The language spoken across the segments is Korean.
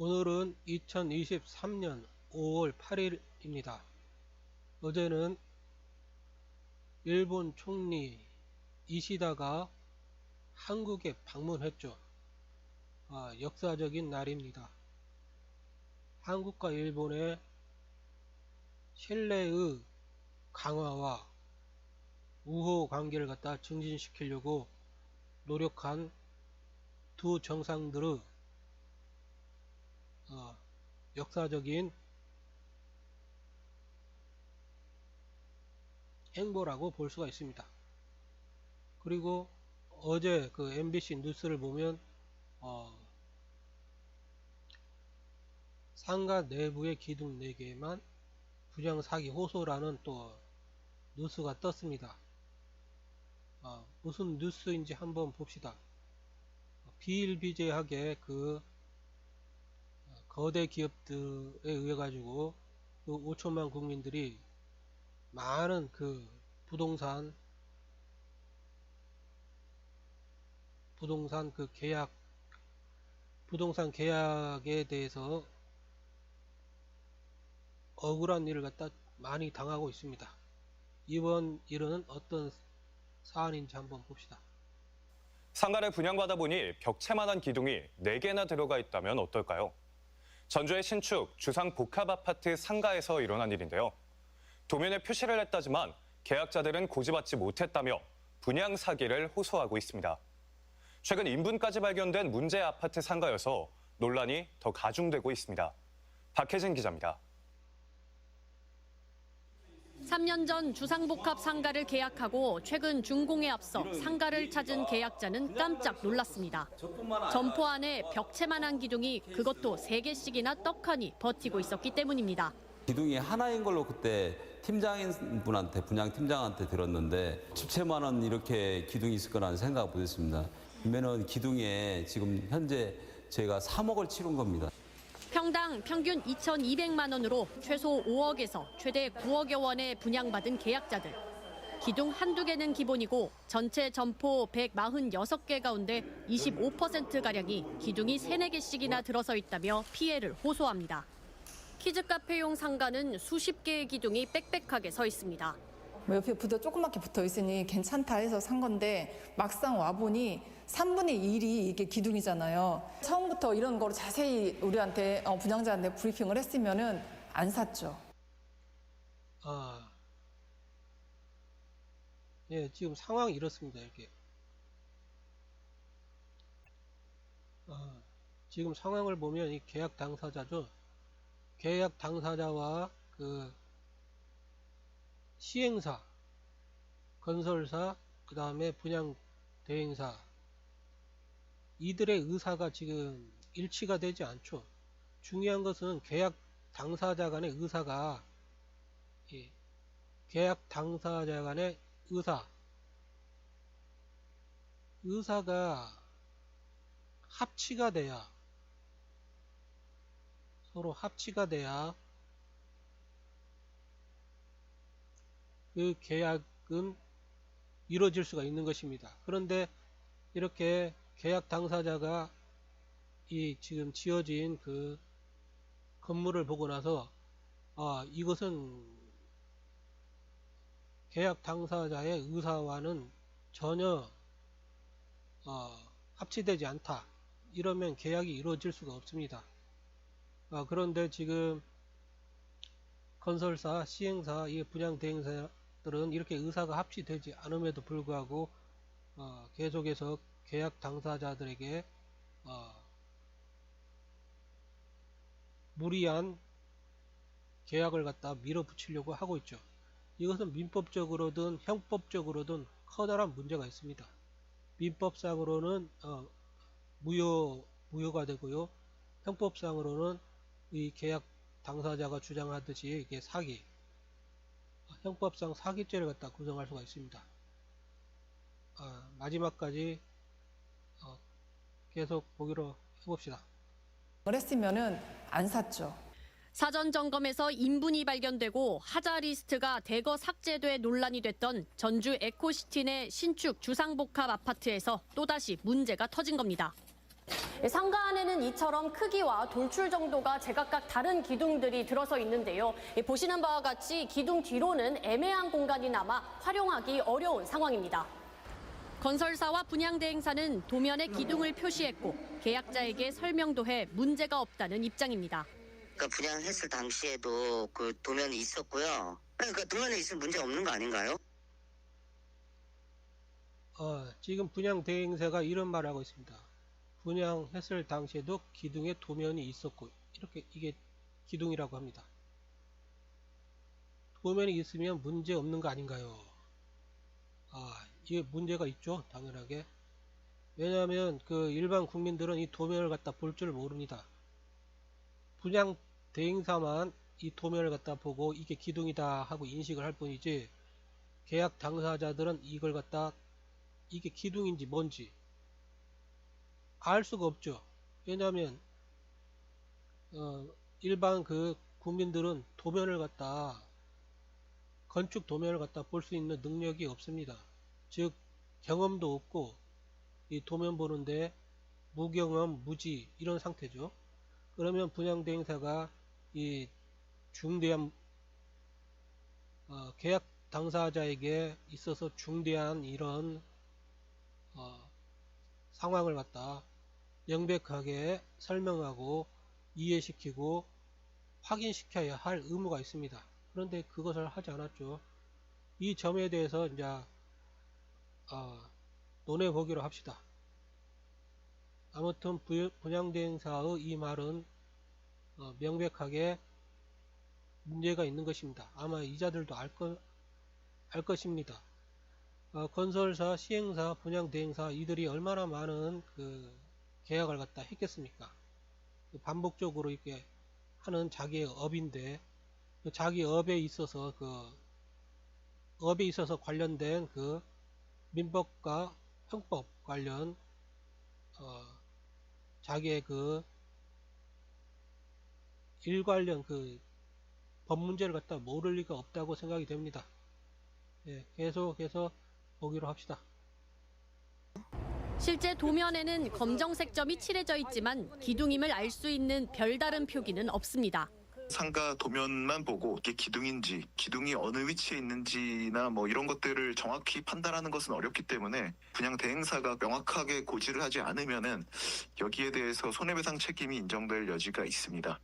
오늘은 2023년 5월 8일입니다. 어제는 일본 총리 이시다가 한국에 방문했죠. 역사적인 날입니다. 한국과 일본의 신뢰의 강화와 우호 관계를 갖다 증진시키려고 노력한 두 정상들의 역사적인 행보라고 볼 수가 있습니다. 그리고 어제 그 MBC 뉴스를 보면 상가 내부의 기둥 4개만 부정 사기 호소라는 또 뉴스가 떴습니다. 무슨 뉴스인지 한번 봅시다. 비일비재하게 그 거대 기업들에 의해 가지고 그 5천만 국민들이 많은 그 부동산 계약에 대해서 억울한 일을 갖다 많이 당하고 있습니다. 이번 일은 어떤 사안인지 한번 봅시다. 상가를 분양받아 보니 벽체만한 기둥이 4개나 들어가 있다면 어떨까요? 전주의 신축 주상복합아파트 상가에서 일어난 일인데요. 도면에 표시를 했다지만 계약자들은 고지받지 못했다며 분양 사기를 호소하고 있습니다. 최근 인분까지 발견된 문제 아파트 상가여서 논란이 더 가중되고 있습니다. 박혜진 기자입니다. 3년 전 주상복합 상가를 계약하고 최근 준공에 앞서 상가를 찾은 계약자는 깜짝 놀랐습니다. 점포 안에 벽체만한 기둥이 그것도 3개씩이나 떡하니 버티고 있었기 때문입니다. 기둥이 하나인 걸로 그때 팀장분한테, 분양팀장한테 들었는데 10채만 원 이렇게 기둥이 있을 거라는 생각 못했습니다. 그러면 기둥에 지금 현재 저희가 3억을 치른 겁니다. 평당 평균 2,200만 원으로 최소 5억에서 최대 9억여 원에 분양받은 계약자들. 기둥 한두 개는 기본이고 전체 점포 146개 가운데 25%가량이 기둥이 3-4개씩이나 들어서 있다며 피해를 호소합니다. 키즈카페용 상가는 수십 개의 기둥이 빽빽하게 서 있습니다. 옆에 조그맣게 붙어 있으니 괜찮다 해서 산 건데 막상 와보니 3분의 1이 이게 기둥이잖아요. 처음부터 이런 거로 자세히 우리한테 분양자한테 브리핑을 했으면은 안 샀죠. 예, 지금 상황이 이렇습니다. 이렇게 지금 상황을 보면 이 계약 당사자죠. 계약 당사자와 그 시행사, 건설사, 그 다음에 분양 대행사, 이들의 의사가 지금 일치가 되지 않죠. 중요한 것은 계약 당사자 간의 의사가, 계약 당사자 간의 의사가 합치가 돼야, 서로 합치가 돼야 그 계약은 이루어질 수가 있는 것입니다. 그런데 이렇게 계약 당사자가 이 지금 지어진 그 건물을 보고 나서 이것은 계약 당사자의 의사와는 전혀 합치되지 않다. 이러면 계약이 이루어질 수가 없습니다. 그런데 지금 건설사, 시행사, 이 분양 대행사들은 이렇게 의사가 합치되지 않음에도 불구하고 계속해서 계약 당사자들에게 무리한 계약을 갖다 밀어붙이려고 하고 있죠. 이것은 민법적으로든 형법적으로든 커다란 문제가 있습니다. 민법상으로는 무효가 되고요. 형법상으로는 이 계약 당사자가 주장하듯이 이게 사기, 형법상 사기죄를 갖다 구성할 수가 있습니다. 마지막까지 계속 보기로 해봅시다. 했으면은 안 샀죠. 사전 점검에서 인분이 발견되고 하자 리스트가 대거 삭제돼 논란이 됐던 전주 에코시티 내 신축 주상복합 아파트에서 또다시 문제가 터진 겁니다. 상가 안에는 이처럼 크기와 돌출 정도가 제각각 다른 기둥들이 들어서 있는데요. 보시는 바와 같이 기둥 뒤로는 애매한 공간이 남아 활용하기 어려운 상황입니다. 건설사와 분양대행사는 도면에 기둥을 표시했고 계약자에게 설명도 해 문제가 없다는 입장입니다. 그러니까 분양했을 당시에도 그 도면이 있었고요. 그러니까 도면에 있으면 문제 없는 거 아닌가요? 지금 분양대행사가 이런 말을 하고 있습니다. 분양했을 당시에도 기둥에 도면이 있었고 이렇게 이게 기둥이라고 합니다. 도면이 있으면 문제 없는 거 아닌가요? 이게 문제가 있죠, 당연하게. 왜냐하면 그 일반 국민들은 이 도면을 갖다 볼 줄 모릅니다. 분양 대행사만 이 도면을 갖다 보고 이게 기둥이다 하고 인식을 할 뿐이지 계약 당사자들은 이걸 갖다 이게 기둥인지 뭔지 알 수가 없죠. 왜냐하면 일반 그 국민들은 도면을 갖다 건축 도면을 갖다 볼 수 있는 능력이 없습니다. 즉 경험도 없고 이 도면 보는데 무경험, 무지 이런 상태죠. 그러면 분양대행사가 이 중대한 계약 당사자에게 있어서 중대한 이런 상황을 갖다 명백하게 설명하고 이해시키고 확인시켜야 할 의무가 있습니다. 그런데 그것을 하지 않았죠. 이 점에 대해서 이제 논해 보기로 합시다. 아무튼 분양대행사의 이 말은 명백하게 문제가 있는 것입니다. 아마 이자들도 알 것입니다. 건설사, 시행사, 분양대행사 이들이 얼마나 많은 그 계약을 갖다 했겠습니까? 반복적으로 이렇게 하는 자기의 업인데 그 자기 업에 있어서 관련된 그 민법과 형법 관련 자기의 그 일 관련 그 법 문제를 갖다 모를 리가 없다고 생각이 됩니다. 예, 계속해서 보기로 합시다. 실제 도면에는 검정색 점이 칠해져 있지만 기둥임을 알 수 있는 별다른 표기는 없습니다. 상가 도면만 보고 이게 기둥인지, 기둥이 어느 위치에 있는지나 뭐 이런 것들을 정확히 판단하는 것은 어렵기 때문에 분양 대행사가 명확하게 고지를 하지 않으면은 여기에 대해서 손해배상 책임이 인정될 여지가 있습니다.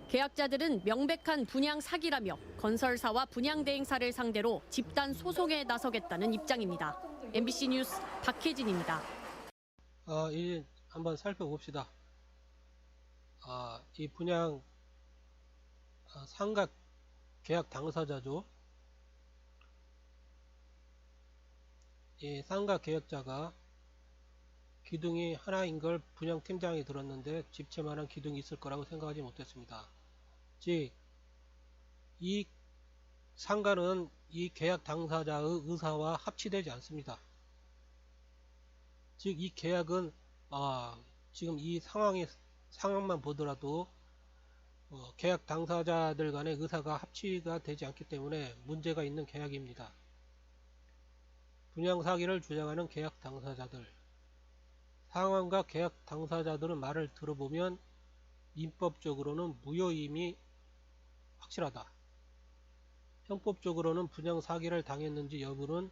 계약자들은 명백한 분양 사기라며 건설사와 분양대행사를 상대로 집단 소송에 나서겠다는 입장입니다. MBC 뉴스 박혜진입니다. 이 한번 살펴봅시다. 이 분양 상가 계약 당사자죠. 이 상가 계약자가 기둥이 하나인 걸 분양팀장이 들었는데 집채만한 기둥이 있을 거라고 생각하지 못했습니다. 즉, 이 상가는 이 계약 당사자의 의사와 합치되지 않습니다. 즉, 이 계약은 지금 이 상황만 보더라도 계약 당사자들 간의 의사가 합치가 되지 않기 때문에 문제가 있는 계약입니다. 분양 사기를 주장하는 계약 당사자들, 상황과 계약 당사자들의 말을 들어보면 민법적으로는 무효임이 확실하다. 형법적으로는 분양 사기를 당했는지 여부는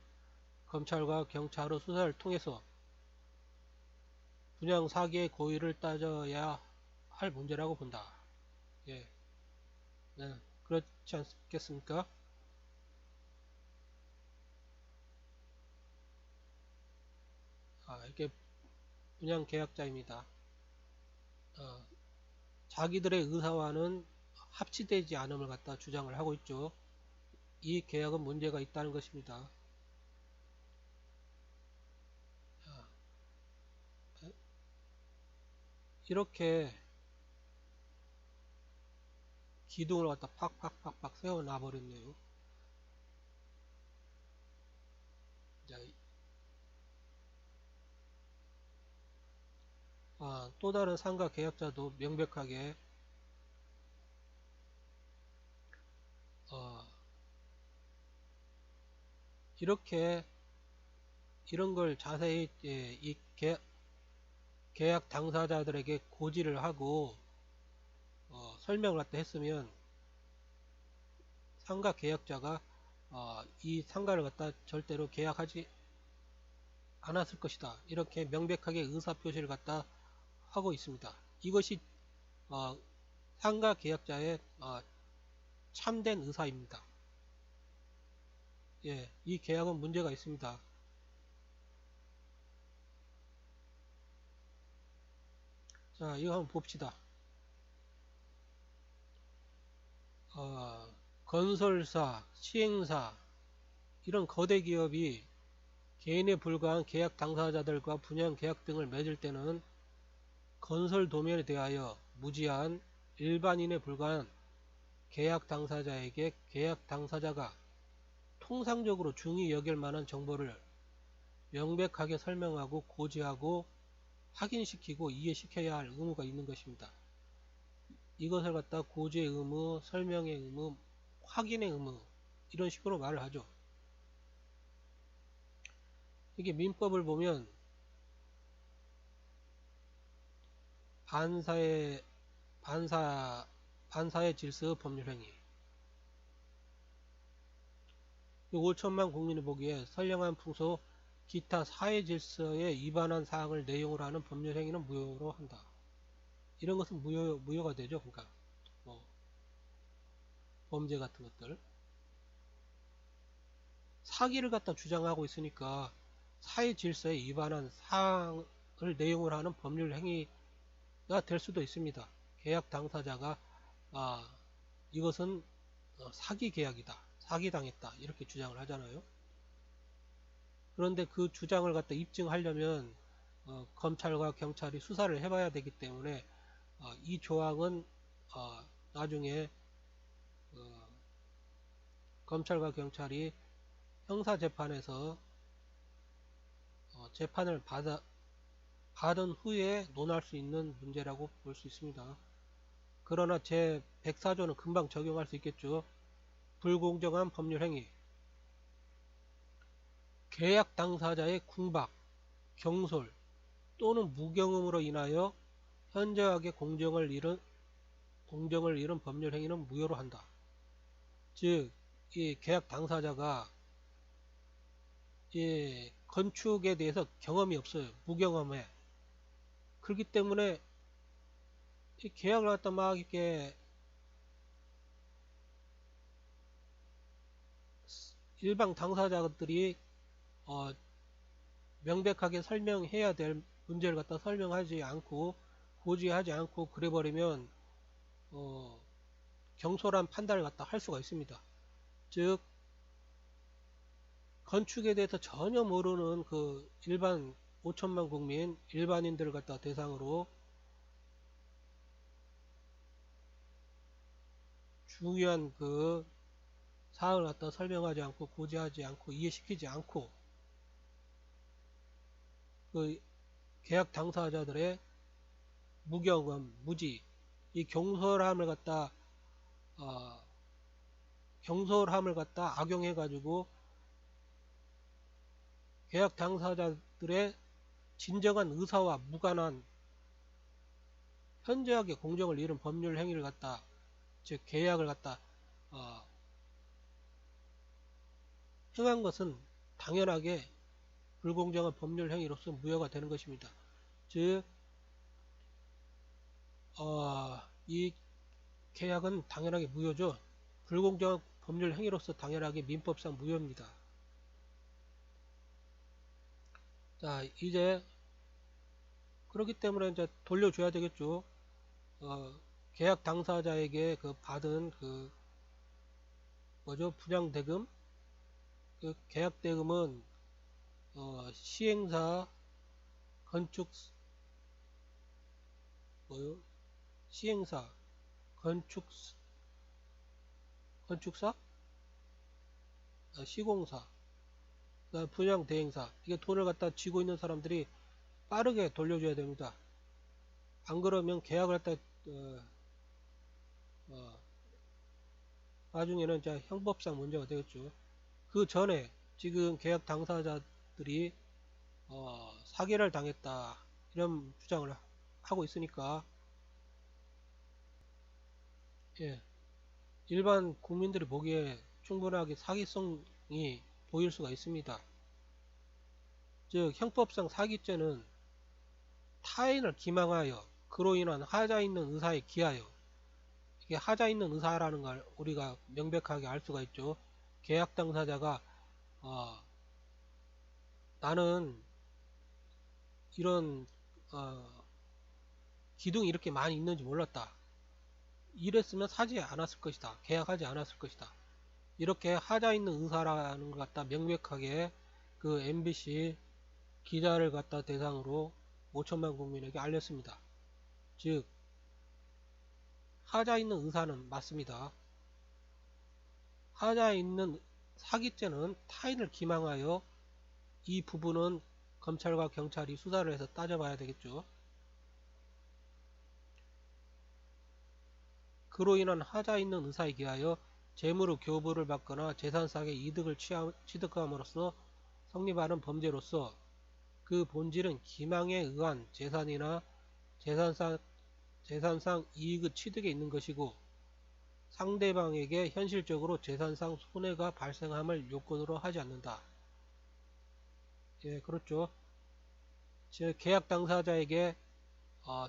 검찰과 경찰의 수사를 통해서 분양 사기의 고의를 따져야 할 문제라고 본다. 예, 네, 그렇지 않겠습니까? 이렇게 분양 계약자입니다. 자기들의 의사와는 합치되지 않음을 갖다 주장을 하고 있죠. 이 계약은 문제가 있다는 것입니다. 이렇게 기둥을 갖다 팍팍팍팍 세워놔 버렸네요. 또 다른 상가 계약자도 명백하게 이렇게 이런 걸 자세히 이 계약 당사자들에게 고지를 하고 설명을 갖다 했으면 상가 계약자가 이 상가를 갖다 절대로 계약하지 않았을 것이다. 이렇게 명백하게 의사표시를 갖다 하고 있습니다. 이것이 상가 계약자의 참된 의사입니다. 예, 이 계약은 문제가 있습니다. 자, 이거 한번 봅시다. 건설사, 시행사 이런 거대 기업이 개인에 불과한 계약 당사자들과 분양 계약 등을 맺을 때는 건설 도면에 대하여 무지한 일반인에 불과한 계약 당사자에게 계약 당사자가 통상적으로 중히 여길 만한 정보를 명백하게 설명하고 고지하고 확인시키고 이해시켜야 할 의무가 있는 것입니다. 이것을 갖다 고지의 의무, 설명의 의무, 확인의 의무 이런 식으로 말을 하죠. 이게 민법을 보면 반사의 질서 법률행위 5천만 국민이 보기에 선량한 풍소 기타 사회 질서에 위반한 사항을 내용으로 하는 법률행위는 무효로 한다. 이런 것은 무효가 되죠. 그러니까 범죄 같은 것들 사기를 갖다 주장하고 있으니까 사회 질서에 위반한 사항을 내용으로 하는 법률 행위가 될 수도 있습니다. 계약 당사자가 이것은 사기 계약이다, 사기당했다 이렇게 주장을 하잖아요. 그런데 그 주장을 갖다 입증하려면 검찰과 경찰이 수사를 해봐야 되기 때문에 이 조항은 나중에 검찰과 경찰이 형사재판에서 재판을 받은 후에 논할 수 있는 문제라고 볼 수 있습니다. 그러나 제 104조는 금방 적용할 수 있겠죠. 불공정한 법률행위 계약 당사자의 궁박, 경솔 또는 무경험으로 인하여 현저하게 공정을 잃은 법률행위는 무효로 한다. 즉, 이 계약 당사자가 이 건축에 대해서 경험이 없어요. 무경험해. 그렇기 때문에 이 계약을 갖다 막 이렇게 일반 당사자들이 명백하게 설명해야 될 문제를 갖다 설명하지 않고 고지하지 않고 그래버리면 경솔한 판단을 갖다 할 수가 있습니다. 즉 건축에 대해서 전혀 모르는 그 일반 5천만 국민 일반인들을 갖다 대상으로 중요한 그 사항을 갖다 설명하지 않고 고지하지 않고 이해시키지 않고 그 계약 당사자들의 무경험, 무지, 이 경솔함을 갖다 악용해 가지고 계약 당사자들의 진정한 의사와 무관한 현저하게 공정을 잃은 법률 행위를 갖다 즉 계약을 갖다 행한 것은 당연하게 불공정한 법률 행위로서 무효가 되는 것입니다. 즉 이 계약은 당연하게 무효죠. 불공정한 법률 행위로서 당연하게 민법상 무효입니다. 자, 이제 그렇기 때문에 이제 돌려줘야 되겠죠. 계약 당사자에게 그 받은 그 분양 대금, 그 계약 대금은 시행사, 시행사, 건축사, 시공사, 분양 대행사 이게 돈을 갖다 쥐고 있는 사람들이 빠르게 돌려줘야 됩니다. 안 그러면 계약을 갖다 나중에는 이제 형법상 문제가 되겠죠. 그 전에 지금 계약 당사자들이 사기를 당했다 이런 주장을 하고 있으니까 예, 일반 국민들이 보기에 충분하게 사기성이 보일 수가 있습니다. 즉 형법상 사기죄는 타인을 기망하여 그로 인한 하자 있는 의사에 기하여, 이게 하자 있는 의사라는 걸 우리가 명백하게 알 수가 있죠. 계약 당사자가 나는 이런 기둥이 이렇게 많이 있는지 몰랐다. 이랬으면 사지 않았을 것이다. 계약하지 않았을 것이다. 이렇게 하자 있는 의사라는 것 갖다 명백하게 그 MBC 기자를 갖다 대상으로 5천만 국민에게 알렸습니다. 즉 하자 있는 의사는 맞습니다. 하자 있는 사기죄는 타인을 기망하여, 이 부분은 검찰과 경찰이 수사를 해서 따져봐야 되겠죠. 그로 인한 하자 있는 의사에 기하여 재물의 교부를 받거나 재산상의 이득을 취득함으로써 성립하는 범죄로서 그 본질은 기망에 의한 재산이나 재산상 이익의 취득에 있는 것이고, 상대방에게 현실적으로 재산상 손해가 발생함을 요건으로 하지 않는다. 예, 그렇죠. 즉 계약 당사자에게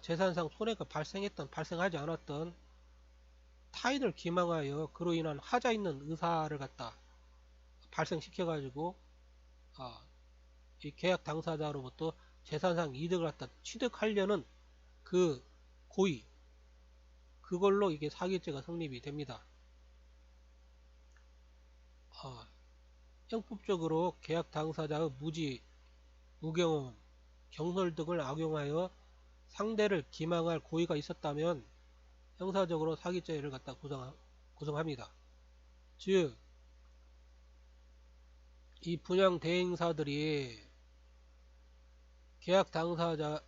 재산상 손해가 발생하지 않았던, 타인을 기망하여 그로 인한 하자 있는 의사를 갖다 발생시켜 가지고 이 계약 당사자로부터 재산상 이득을 갖다 취득하려는 그 고의, 그걸로 이게 사기죄가 성립이 됩니다. 형법적으로 계약 당사자의 무지, 무경험, 경솔 등을 악용하여 상대를 기망할 고의가 있었다면 형사적으로 사기죄를 갖다 구성합니다. 즉, 이 분양 대행사들이 계약 당사자,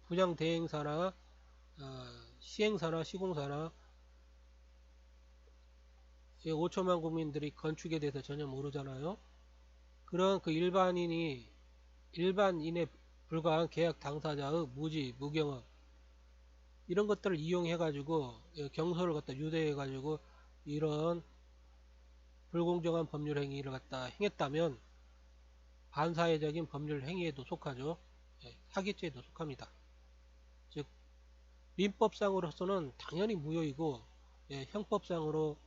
분양 대행사나 시행사나 시공사나 5천만 국민들이 건축에 대해서 전혀 모르잖아요. 그런 그 일반인에 불과한 계약 당사자의 무지, 무경험, 이런 것들을 이용해 가지고 경솔을 갖다 유도해 가지고 이런 불공정한 법률 행위를 갖다 행했다면 반사회적인 법률 행위에도 속하죠. 사기죄에도 속합니다. 즉 민법상으로서는 당연히 무효이고 형법상으로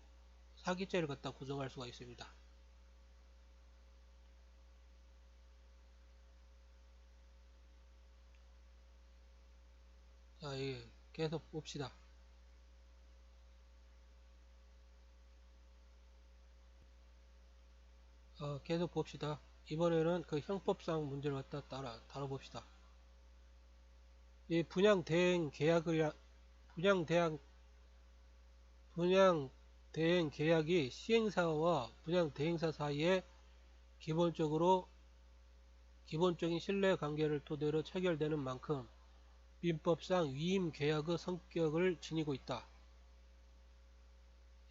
사기죄를 갖다 구성할 수가 있습니다. 자, 계속 봅시다. 계속 봅시다. 이번에는 그 형법상 문제를 갖다 다뤄봅시다. 이 분양 대행 계약이 시행사와 분양 대행사 사이에 기본적인 신뢰 관계를 토대로 체결되는 만큼 민법상 위임 계약의 성격을 지니고 있다.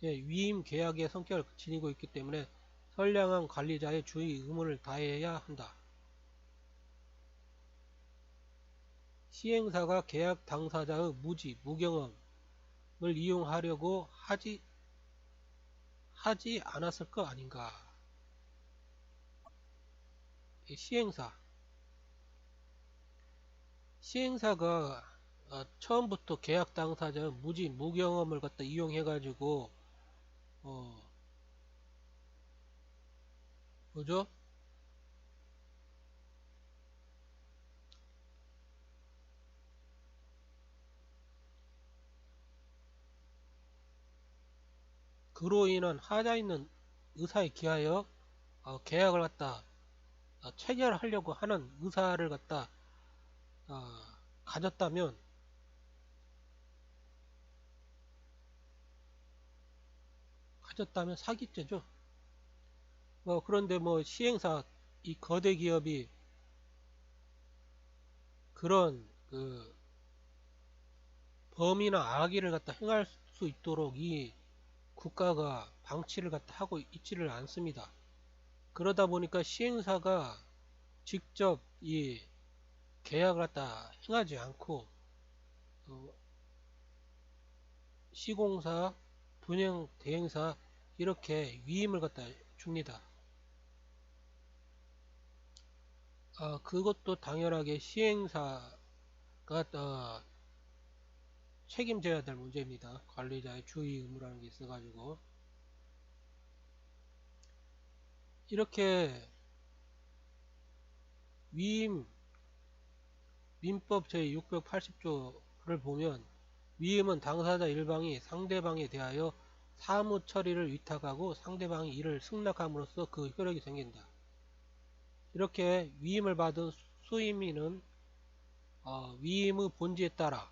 위임 계약의 성격을 지니고 있기 때문에 선량한 관리자의 주의 의무를 다해야 한다. 시행사가 계약 당사자의 무지, 무경험을 이용하려고 하지 않았을 거 아닌가. 시행사가 처음부터 계약 당사자의 무지, 무경험을 갖다 이용해 가지고 뭐죠? 그로 인한 하자 있는 의사에 기하여 계약을 갖다 체결하려고 하는 의사를 갖다 가졌다면 사기죄죠. 그런데 시행사, 이 거대 기업이 그런 그 범이나 악의를 갖다 행할 수 있도록 이 국가가 방치를 갖다 하고 있지를 않습니다. 그러다 보니까 시행사가 직접 이 계약을 갖다 행하지 않고 시공사, 분양 대행사 이렇게 위임을 갖다 줍니다. 그것도 당연하게 시행사가 책임져야 될 문제입니다. 관리자의 주의 의무라는 게 있어가지고 이렇게 위임 민법 제680조를 보면 위임은 당사자 일방이 상대방에 대하여 사무 처리를 위탁하고 상대방이 이를 승낙함으로써 그 효력이 생긴다. 이렇게 위임을 받은 수임인은 위임의 본질에 따라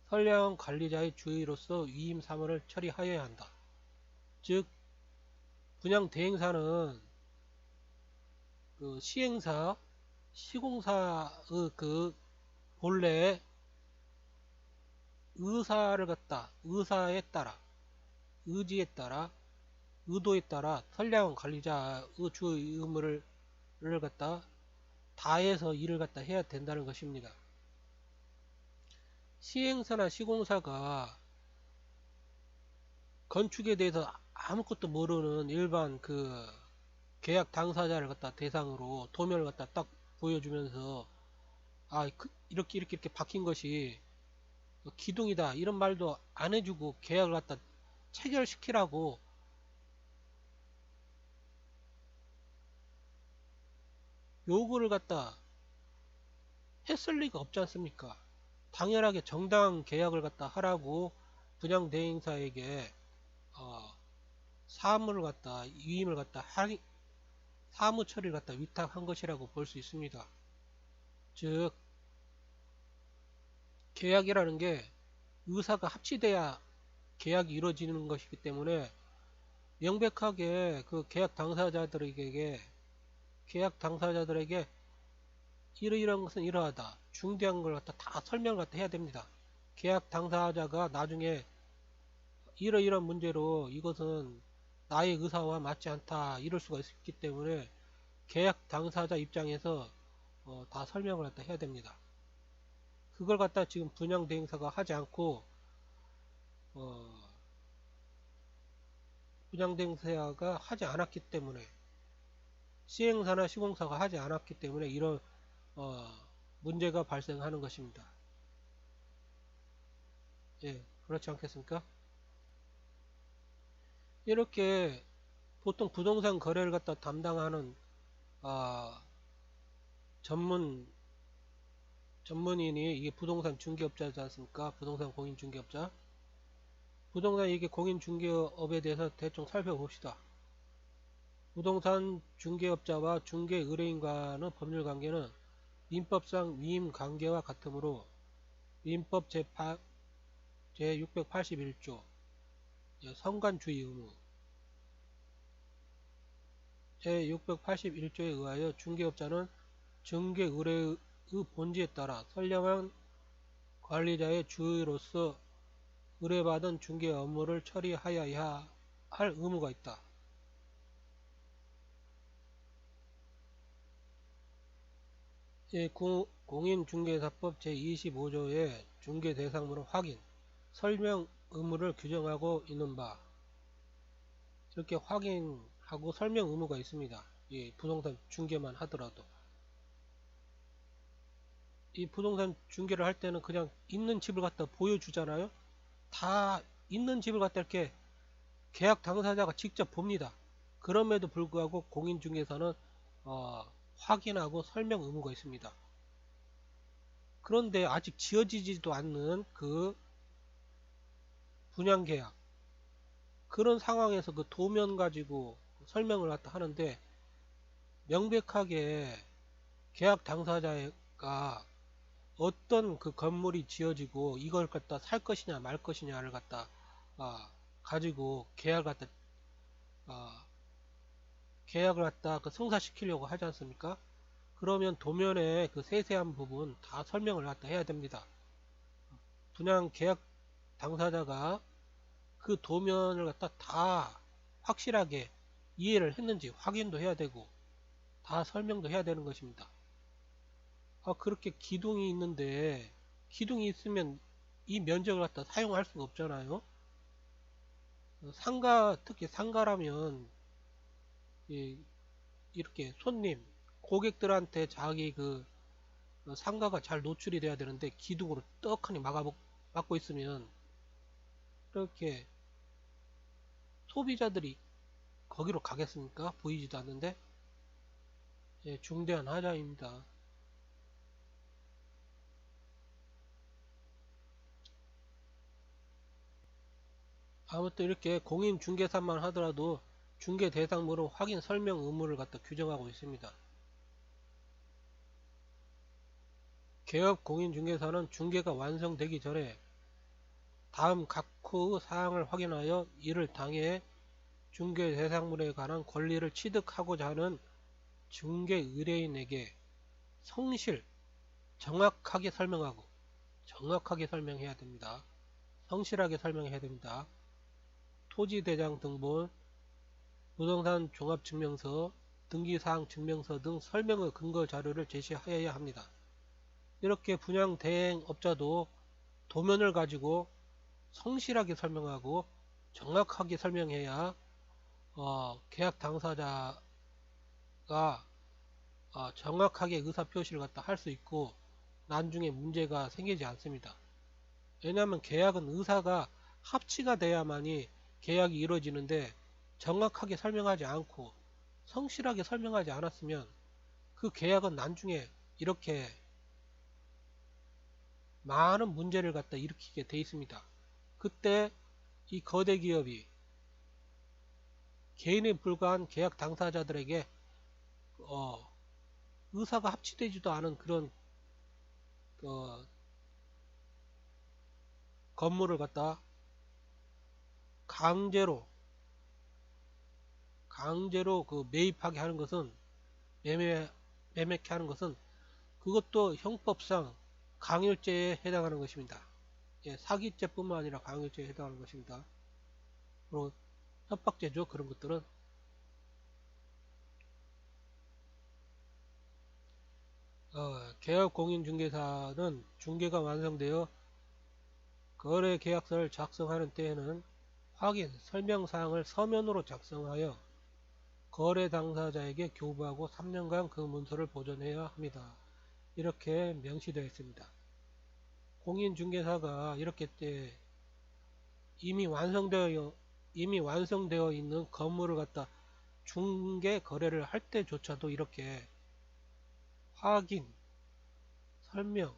선량한 관리자의 주의로서 위임 사무를 처리하여야 한다. 즉 분양 대행사는 그 시행사, 시공사의 그 본래의 의사에 따라, 의지에 따라, 의도에 따라 선량한 관리자의 주의 의무를 갖다 다해서 일을 갖다 해야 된다는 것입니다. 시행사나 시공사가 건축에 대해서 아무것도 모르는 일반 그 계약 당사자를 갖다 대상으로 도면을 갖다 딱 보여주면서 이렇게 박힌 것이 기둥이다 이런 말도 안 해주고 계약을 갖다 체결시키라고 요구를 갖다 했을 리가 없지 않습니까? 당연하게 정당한 계약을 갖다 하라고 분양 대행사에게 사무를 갖다 위임을 갖다 사무 처리를 갖다 위탁한 것이라고 볼 수 있습니다. 즉 계약이라는 게 의사가 합치돼야 계약이 이루어지는 것이기 때문에 명백하게 그 계약 당사자들에게 이러이러한 것은 이러하다. 중대한 걸 갖다 다 설명을 갖다 해야 됩니다. 계약 당사자가 나중에 이러이러한 문제로 이것은 나의 의사와 맞지 않다 이럴 수가 있기 때문에 계약 당사자 입장에서 다 설명을 갖다 해야 됩니다. 그걸 갖다 지금 분양 대행사가 하지 않고 분양 대행사가 하지 않았기 때문에 시행사나 시공사가 하지 않았기 때문에 이런 문제가 발생하는 것입니다. 예, 그렇지 않겠습니까? 이렇게 보통 부동산 거래를 갖다 담당하는 전문인이 이게 부동산 중개업자지 않습니까? 부동산 공인중개업자. 부동산 이게 공인중개업에 대해서 대충 살펴봅시다. 부동산 중개업자와 중개 의뢰인과의 법률 관계는 민법상 위임 관계와 같으므로 민법 제681조 선관주의 의무 제681조에 의하여 중개업자는 중개 의뢰의 본질에 따라 선량한 관리자의 주의로서 의뢰받은 중개 업무를 처리하여야 할 의무가 있다. 공인중개사법 제25조의 중개대상물의 확인, 설명 의무를 규정하고 있는 바 이렇게 확인하고 설명 의무가 있습니다. 이 부동산 중개만 하더라도 이 부동산 중개를 할 때는 그냥 있는 집을 갖다 보여주잖아요. 다 있는 집을 갖다 이렇게 계약 당사자가 직접 봅니다. 그럼에도 불구하고 공인중개사는 확인하고 설명 의무가 있습니다. 그런데 아직 지어지지도 않는 그 분양계약 그런 상황에서 그 도면 가지고 설명을 갖다 하는데 명백하게 계약 당사자가 어떤 그 건물이 지어지고 이걸 갖다 살 것이냐 말 것이냐를 갖다 가지고 계약을 갖다 그 성사시키려고 하지 않습니까? 그러면 도면에 그 세세한 부분 다 설명을 갖다 해야 됩니다. 분양 계약 당사자가 그 도면을 갖다 다 확실하게 이해를 했는지 확인도 해야 되고 다 설명도 해야 되는 것입니다. 그렇게 기둥이 있는데 기둥이 있으면 이 면적을 갖다 사용할 수가 없잖아요. 상가, 특히 상가라면 이렇게 손님, 고객들한테 자기 상가가 잘 노출이 돼야 되는데 기둥으로 떡하니 막고 있으면 이렇게 소비자들이 거기로 가겠습니까? 보이지도 않는데. 중대한 하자입니다. 아무튼 이렇게 공인중개사만 하더라도 중개 대상물은 확인 설명 의무를 갖다 규정하고 있습니다. 개업 공인중개사는 중개가 완성되기 전에 다음 각호의 사항을 확인하여 이를 당해 중개 대상물에 관한 권리를 취득하고자 하는 중개 의뢰인에게 성실, 정확하게 설명하고 정확하게 설명해야 됩니다. 성실하게 설명해야 됩니다. 토지대장 등본, 부동산 종합증명서, 등기사항 증명서 등 설명의 근거 자료를 제시하여야 합니다. 이렇게 분양 대행업자도 도면을 가지고 성실하게 설명하고 정확하게 설명해야 계약 당사자가 정확하게 의사표시를 갖다 할 수 있고 나중에 문제가 생기지 않습니다. 왜냐하면 계약은 의사가 합치가 돼야만이 계약이 이루어지는데 정확하게 설명하지 않고 성실하게 설명하지 않았으면 그 계약은 나중에 이렇게 많은 문제를 갖다 일으키게 돼 있습니다. 그때 이 거대 기업이 개인에 불과한 계약 당사자들에게 의사가 합치되지도 않은 그런 건물을 갖다 강제로 매입하게 하는 것은 매매케 하는 것은 그것도 형법상 강요죄에 해당하는 것입니다. 사기죄뿐만 아니라 강요죄에 해당하는 것입니다. 그리고 협박죄죠. 그런 것들은. 개업 공인중개사는 중개가 완성되어 거래 계약서를 작성하는 때에는 확인, 설명사항을 서면으로 작성하여 거래 당사자에게 교부하고 3년간 그 문서를 보존해야 합니다. 이렇게 명시되어 있습니다. 공인중개사가 이렇게 이미 완성되어 있는 건물을 갖다 중개 거래를 할 때조차도 이렇게 확인, 설명,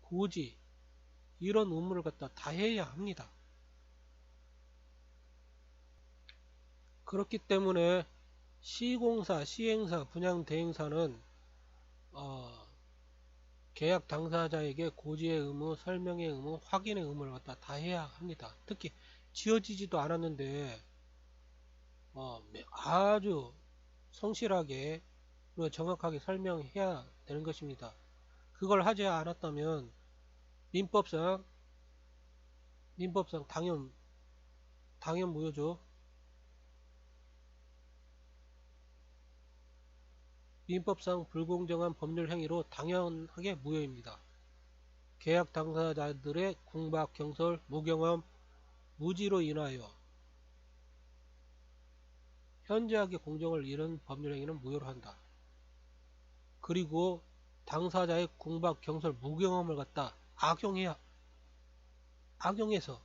고지 이런 의무를 갖다 다 해야 합니다. 그렇기 때문에 시공사, 시행사, 분양대행사는 계약 당사자에게 고지의 의무, 설명의 의무, 확인의 의무를 갖다 다 해야 합니다. 특히 지어지지도 않았는데 아주 성실하게 그리고 정확하게 설명해야 되는 것입니다. 그걸 하지 않았다면 민법상 당연 무효죠. 민법상 불공정한 법률 행위로 당연하게 무효입니다. 계약 당사자들의 궁박, 경솔, 무경험, 무지로 인하여 현저하게 공정을 잃은 법률 행위는 무효로 한다. 그리고 당사자의 궁박, 경솔, 무경험을 갖다 악용해서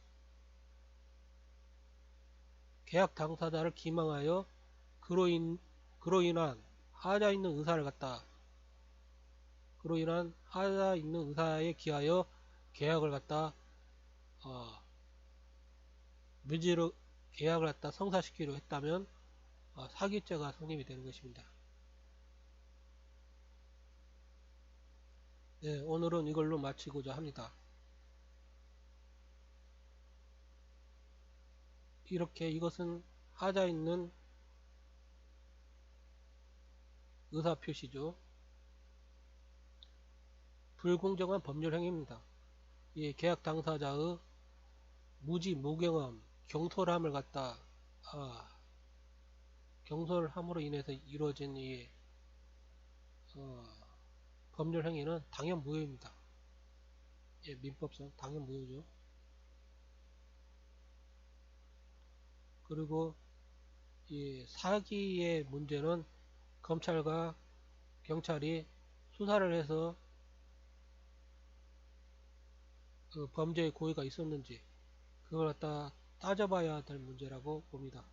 계약 당사자를 기망하여 그로 인한 하자 있는 의사에 기하여 계약을 갖다 무지로 계약을 갖다 성사시키려 했다면 사기죄가 성립이 되는 것입니다. 네, 오늘은 이걸로 마치고자 합니다. 이렇게 이것은 하자 있는 의사표시죠. 불공정한 법률 행위입니다. 이 계약 당사자의 무지, 무경험, 경솔함을 갖다 경솔함으로 인해서 이루어진 이 법률 행위는 당연 무효입니다. 예, 민법상 당연 무효죠. 그리고 이 사기의 문제는 검찰과 경찰이 수사를 해서 그 범죄의 고의가 있었는지 그걸 갖다 따져봐야 될 문제라고 봅니다.